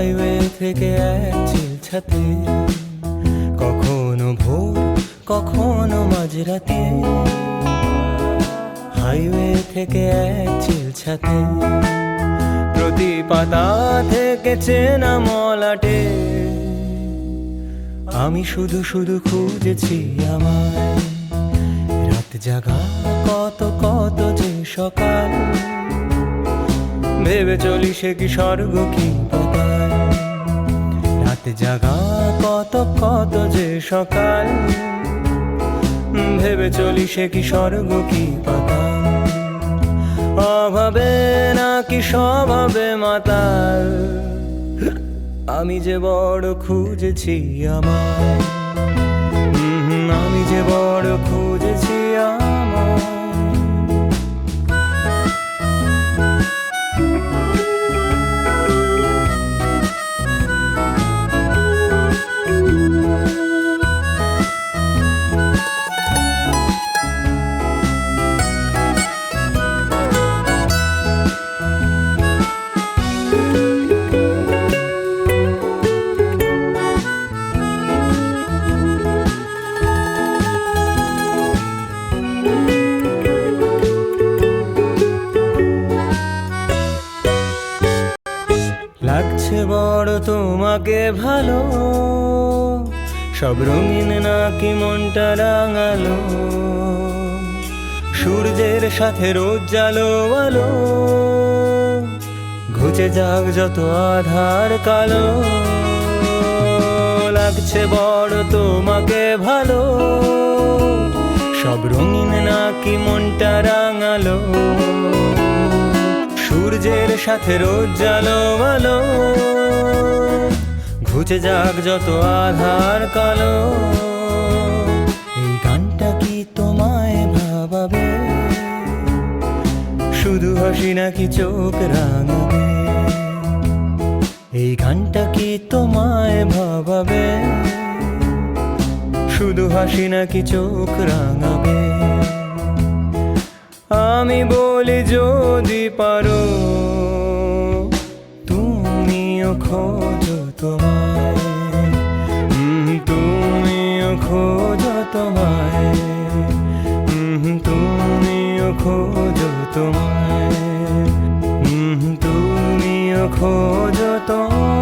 Highway থেকে এক চিলছাতে, কখনো ভোর কখনো মাঝরাতে। হাইওয়ে থেকে এক চিলছাতে, প্রতি পাতা থেকে চেনা মলাটে। আমি শুধু শুধু খুঁজেছি আমায়, রাত জাগা কত কত যে সকাল। ভেবে চলি সে কি স্বর্গ কি পাতাল, রাত জাগা কত কত যে সকাল। ভেবে চলি সে কি স্বর্গ কি পাতাল। অভাবে নাকি স্বভাবে মাতাল, আমি যে বড় খুঁজেছি আমায়। আমি যে বড় খুঁজেছি আমায়। লাগছে বড় তোমাকে ভালো, সব রঙিন নাকি মনটা রাঙালো। সূর্যের সাথে রোজ জালো আলো, ঘুচে যাক যত আধার কালো। লাগছে বড় তোমাকে ভালো, সব রঙিন নাকি মনটা রাঙালো। সূর্যের সাথে রোজ জালো আলো, ঘুচে যাক যত আধার কালো। এই গানটা কি তোমায় ভাবাবে, শুধু হাসি নাকি চোখ রাঙাবে। এই গানটা কি তোমায় ভাবাবে, শুধু হাসি নাকি চোখ রাঙাবে। আমি বলি যদি পারো, তুমিও খোঁজো তোমায়। তুমিও খোঁজো তোমায়, তুমিও খোঁজো তোমায়, তুমিও খোঁজো তোমায়।